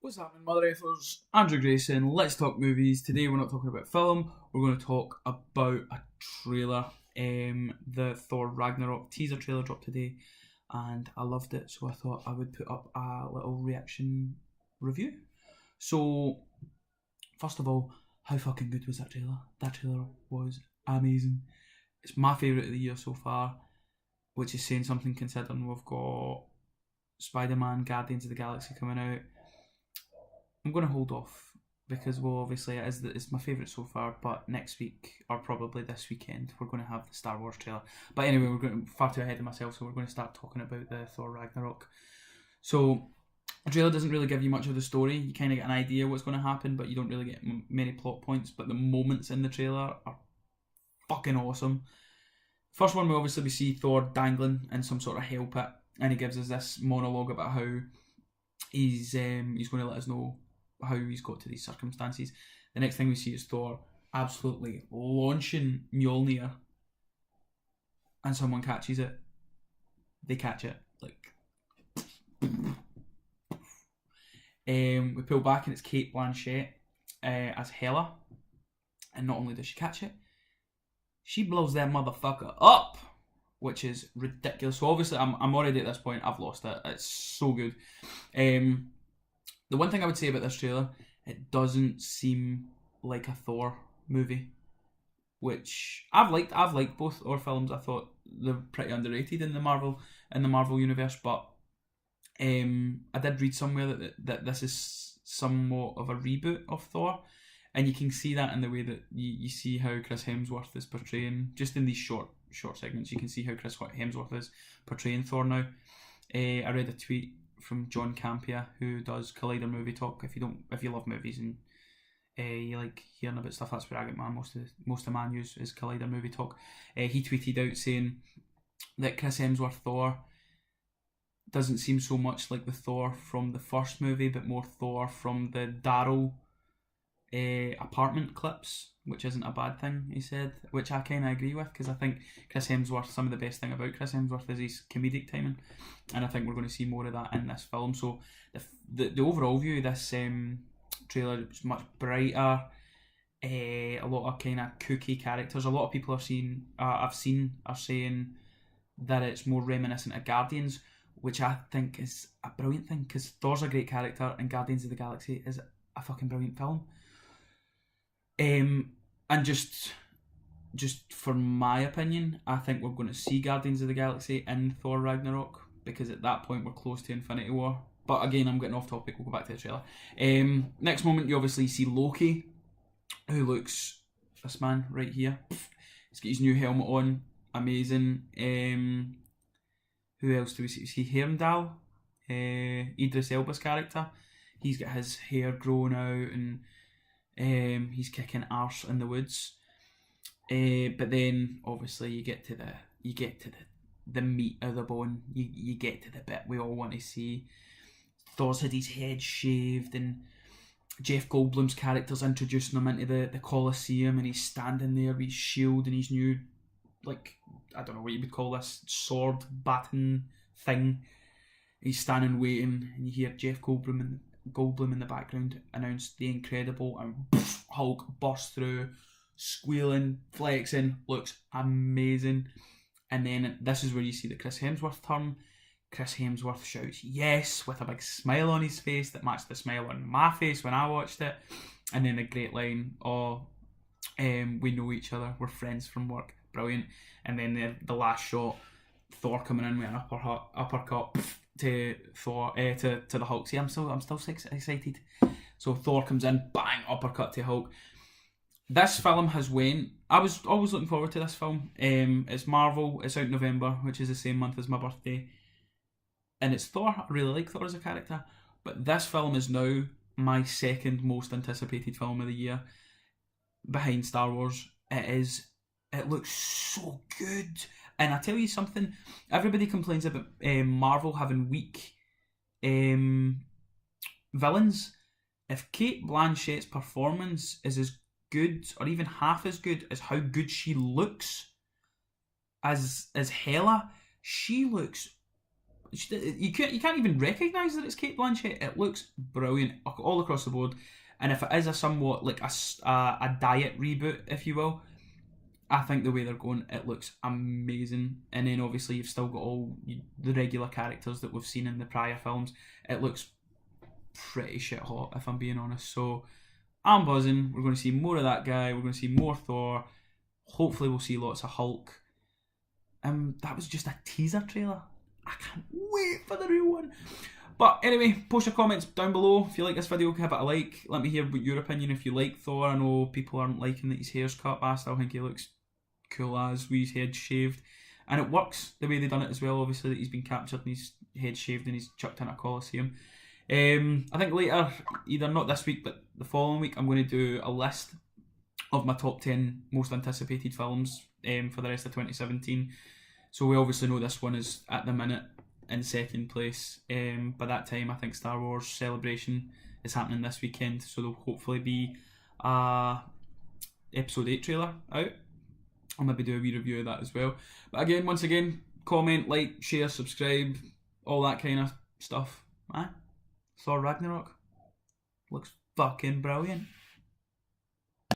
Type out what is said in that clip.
What's happening, Mother Effers? Andrew Grayson. Let's talk movies. Today we're not talking about film. We're going to talk about a trailer. The Thor Ragnarok teaser trailer dropped today, and I loved it. So I thought I would put up a little reaction review. So first of all, how fucking good was that trailer? That trailer was amazing. It's my favourite of the year so far, which is saying something considering we've got Spider-Man, Guardians of the Galaxy coming out. I'm going to hold off because, well, obviously it's my favourite so far, but next week, or probably this weekend, we're going to have the Star Wars trailer. But anyway, we're going far too ahead of myself, so we're going to start talking about the Thor Ragnarok. So, the trailer doesn't really give you much of the story. You kind of get an idea what's going to happen, but you don't really get many plot points. But the moments in the trailer are fucking awesome. First one, we see Thor dangling in some sort of hell pit, and he gives us this monologue about how he's going to let us know how he's got to these circumstances. The next thing we see is Thor absolutely launching Mjolnir, and someone catches it. They catch it, we pull back and it's Cate Blanchett as Hela, and not only does she catch it, she blows that motherfucker up, which is ridiculous. So obviously I'm already at this point, I've lost it. It's so good. The one thing I would say about this trailer, it doesn't seem like a Thor movie, which I've liked. I've liked both Thor films. I thought they're pretty underrated in the Marvel universe, but I did read somewhere that this is somewhat of a reboot of Thor, and you can see that in the way that you see how Chris Hemsworth is portraying, just in these short segments, you can see how Chris Hemsworth is portraying Thor now. I read a tweet from John Campia, who does Collider Movie Talk. If you love movies and you like hearing about stuff, that's where I get most of my news is Collider Movie Talk. He tweeted out saying that Chris Hemsworth Thor doesn't seem so much like the Thor from the first movie, but more Thor from the Daryl apartment clips, which isn't a bad thing, he said, which I kind of agree with, because I think Chris Hemsworth, some of the best thing about Chris Hemsworth is his comedic timing, and I think we're going to see more of that in this film. So the overall view of this trailer is much brighter, a lot of kind of kooky characters. A lot of people I've seen are saying that it's more reminiscent of Guardians, which I think is a brilliant thing, because Thor's a great character and Guardians of the Galaxy is a fucking brilliant film. And just for my opinion, I think we're going to see Guardians of the Galaxy in Thor Ragnarok, because at that point we're close to Infinity War. But again, I'm getting off topic, we'll go back to the trailer. Next moment, you obviously see Loki, who looks, this man right here, he's got his new helmet on, amazing. Who else do we see? We see Heimdall, Idris Elba's character. He's got his hair grown out and he's kicking arse in the woods. But then obviously you get to the meat of the bone. You get to the bit we all want to see. Thor's had his head shaved, and Jeff Goldblum's character's introducing him into the Colosseum, and he's standing there with his shield and his new, I don't know what you would call this, sword baton thing. He's standing waiting, and you hear Jeff Goldblum in the background announce The Incredible, and Hulk bursts through, squealing, flexing, looks amazing. And then this is where you see the Chris Hemsworth turn. Chris Hemsworth shouts yes with a big smile on his face that matched the smile on my face when I watched it. And then the great line, we know each other, we're friends from work, brilliant. And then the last shot, Thor coming in with an uppercut to Thor, to the Hulk. See, I'm still excited. So Thor comes in, bang, uppercut to Hulk. This film I was always looking forward to this film. It's Marvel, it's out in November, which is the same month as my birthday. And it's Thor. I really like Thor as a character. But this film is now my second most anticipated film of the year, behind Star Wars. It looks so good. And I tell you something, everybody complains about Marvel having weak villains. If Cate Blanchett's performance is as good, or even half as good, as how good she looks as Hela, she looks you can't even recognise that it's Kate Blanchett. It looks brilliant all across the board. And if it is a somewhat like a diet reboot, if you will, I think the way they're going, it looks amazing. And then obviously you've still got all the regular characters that we've seen in the prior films. It looks pretty shit hot, if I'm being honest. So I'm buzzing. We're going to see more of that guy. We're going to see more Thor. Hopefully we'll see lots of Hulk. That was just a teaser trailer. I can't wait for the real one. But anyway, post your comments down below. If you like this video, give it a like. Let me hear what your opinion if you like Thor. I know people aren't liking that his hair's cut, but I still think he looks cool as with his head shaved. And it works the way they've done it as well, obviously, that he's been captured and his head shaved and he's chucked in a Colosseum. I think later, either not this week, but the following week, I'm going to do a list of my top 10 most anticipated films for the rest of 2017. So we obviously know this one is, at the minute, in second place. By that time, I think Star Wars Celebration is happening this weekend, so there'll hopefully be a episode 8 trailer out. I'll maybe do a wee review of that as well. But again, once again, comment, like, share, subscribe, all that kind of stuff. Thor Ragnarok looks fucking brilliant.